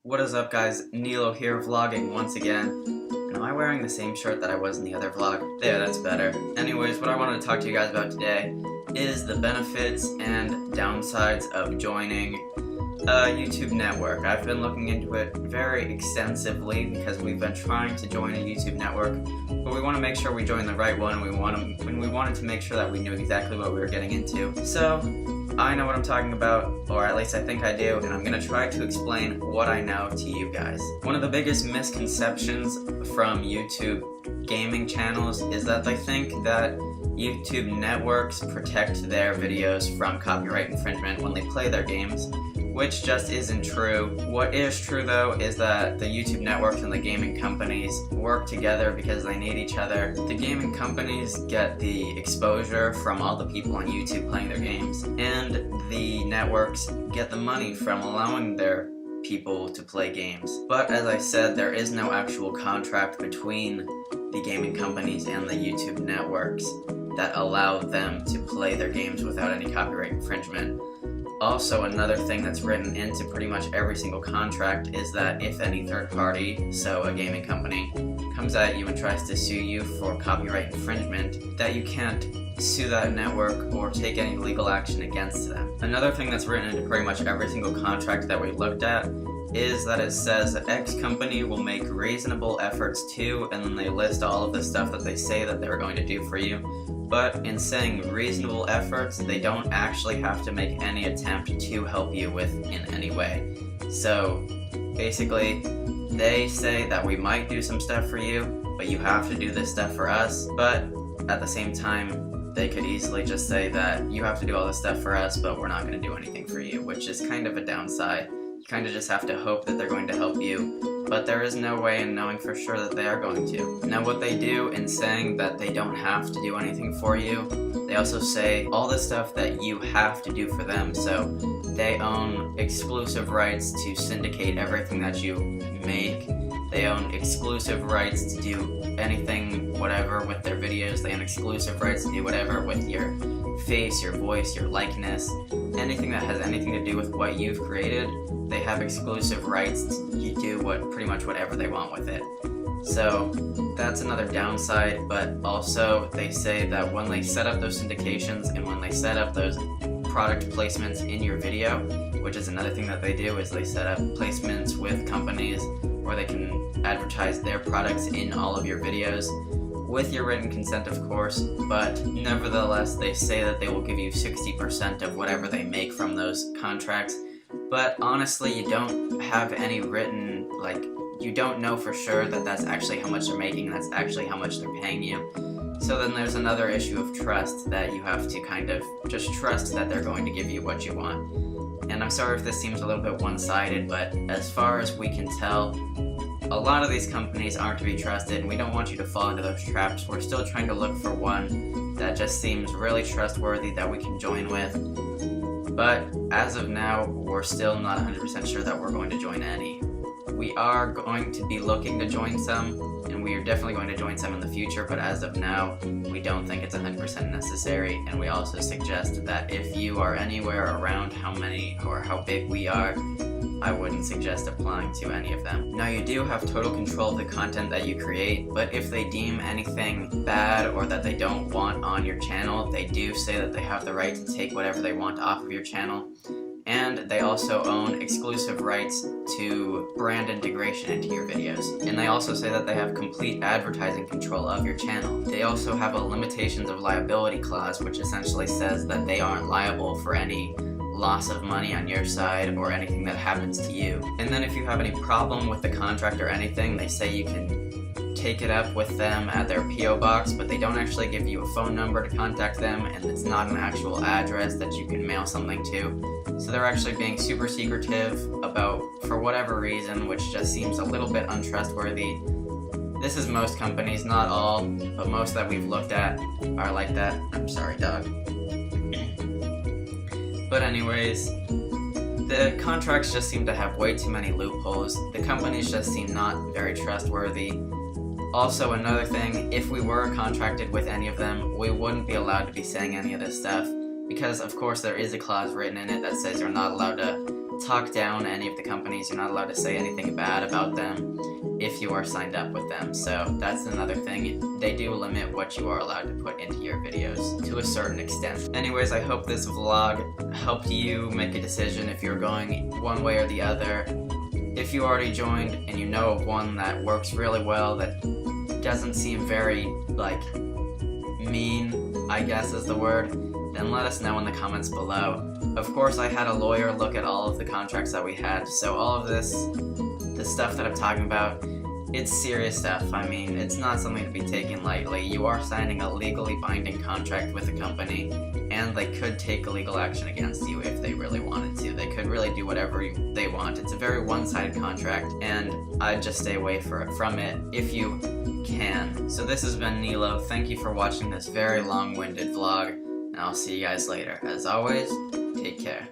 What is up, guys? Nilo here, vlogging once again. And am I wearing the same shirt that I was in the other vlog? There, that's better. Anyways, what I wanted to talk to you guys about today is the benefits and downsides of joining a YouTube network. I've been looking into it very extensively because we've been trying to join a YouTube network, but we want to make sure we join the right one. We wanted to make sure that we knew exactly what we were getting into. So I know what I'm talking about, or at least I think I do, and I'm going to try to explain what I know to you guys. One of the biggest misconceptions from YouTube gaming channels is that they think that YouTube networks protect their videos from copyright infringement when they play their games, which just isn't true. What is true, though, is that the YouTube networks and the gaming companies work together because they need each other. The gaming companies get the exposure from all the people on YouTube playing their games, and the networks get the money from allowing their people to play games. But as I said, there is no actual contract between the gaming companies and the YouTube networks that allow them to play their games without any copyright infringement. Also, another thing that's written into pretty much every single contract is that if any third party, so a gaming company, comes at you and tries to sue you for copyright infringement, that you can't sue that network or take any legal action against them. Another thing that's written into pretty much every single contract that we looked at is that it says that X company will make reasonable efforts to, and then they list all of the stuff that they say that they're going to do for you. But in saying reasonable efforts, they don't actually have to make any attempt to help you in any way. So basically, they say that we might do some stuff for you, but you have to do this stuff for us. But at the same time, they could easily just say that you have to do all this stuff for us, but we're not going to do anything for you, which is kind of a downside. You kind of just have to hope that they're going to help you, but there is no way in knowing for sure that they are going to. Now, what they do in saying that they don't have to do anything for you, they also say all the stuff that you have to do for them. So they own exclusive rights to syndicate everything that you make. They own exclusive rights to do anything, whatever, with their videos. They own exclusive rights to do whatever with your face, your voice, your likeness, anything that has anything to do with what you've created. They have exclusive rights to do pretty much whatever they want with it. So that's another downside, but also they say that when they set up those syndications and when they set up those product placements in your video, which is another thing that they do, is they set up placements with companies where they can advertise their products in all of your videos, with your written consent, of course, but nevertheless, they say that they will give you 60% of whatever they make from those contracts. But honestly, you don't have any written, you don't know for sure that that's actually how much they're making, and that's actually how much they're paying you. So then there's another issue of trust that you have to kind of just trust that they're going to give you what you want. And I'm sorry if this seems a little bit one-sided, but as far as we can tell, a lot of these companies aren't to be trusted, and we don't want you to fall into those traps. We're still trying to look for one that just seems really trustworthy that we can join with. But as of now, we're still not 100% sure that we're going to join any. We are going to be looking to join some, and we are definitely going to join some in the future, but as of now, we don't think it's 100% necessary, and we also suggest that if you are anywhere around how many or how big we are, I wouldn't suggest applying to any of them. Now, you do have total control of the content that you create, but if they deem anything bad or that they don't want on your channel, they do say that they have the right to take whatever they want off of your channel. And they also own exclusive rights to brand integration into your videos. And they also say that they have complete advertising control of your channel. They also have a limitations of liability clause, which essentially says that they aren't liable for any loss of money on your side or anything that happens to you. And then if you have any problem with the contract or anything, they say you can take it up with them at their P.O. box, but they don't actually give you a phone number to contact them, and it's not an actual address that you can mail something to. So they're actually being super secretive about, for whatever reason, which just seems a little bit untrustworthy. This is most companies, not all, but most that we've looked at are like that. I'm sorry, dog. But anyways, the contracts just seem to have way too many loopholes. The companies just seem not very trustworthy. Also, another thing, if we were contracted with any of them, we wouldn't be allowed to be saying any of this stuff, because of course there is a clause written in it that says you're not allowed to talk down any of the companies. You're not allowed to say anything bad about them if you are signed up with them. So that's another thing. They do limit what you are allowed to put into your videos to a certain extent. Anyways, I hope this vlog helped you make a decision if you're going one way or the other. If you already joined and you know of one that works really well, that doesn't seem very, like, mean, I guess is the word, then let us know in the comments below. Of course, I had a lawyer look at all of the contracts that we had, so all of this, the stuff that I'm talking about, it's serious stuff. I mean, it's not something to be taken lightly. You are signing a legally binding contract with a company, and they could take legal action against you if they really wanted to. They could really do whatever they want. It's a very one-sided contract, and I'd just stay away from it if you can. So this has been Nilo. Thank you for watching this very long-winded vlog, and I'll see you guys later. As always, take care.